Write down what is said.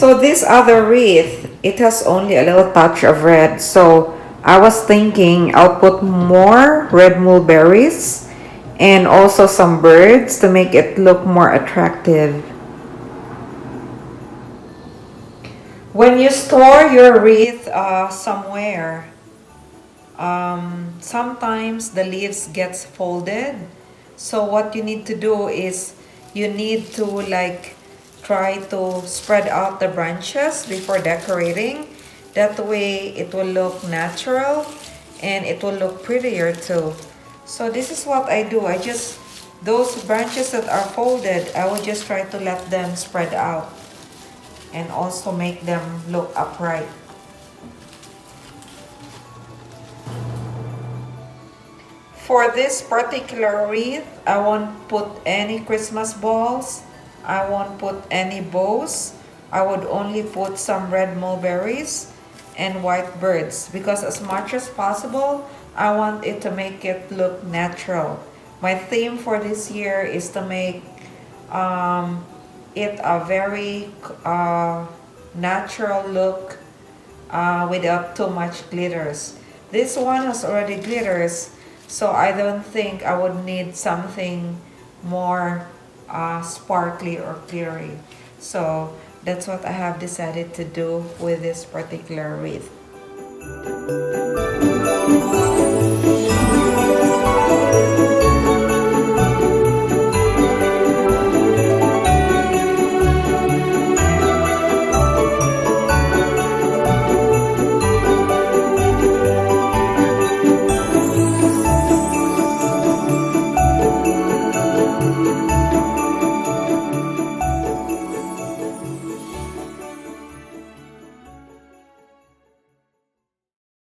So this other wreath, it has only a little touch of red. So I was thinking I'll put more red mulberries and also some birds to make it look more attractive. When you store your wreath somewhere, sometimes the leaves gets folded. So what you need to do is you need to like try to spread out the branches before decorating. That way it will look natural and it will look prettier too. So this is what I do. Those branches that are folded, I will just try to let them spread out and also make them look upright. For this particular wreath, I won't put any Christmas balls. I won't put any bows. I would only put some red mulberries and white birds because as much as possible, I want it to make it look natural. My theme for this year is to make it a very natural look without too much glitters. This one has already glitters, so I don't think I would need something more sparkly or glittery. So that's what I have decided to do with this particular wreath.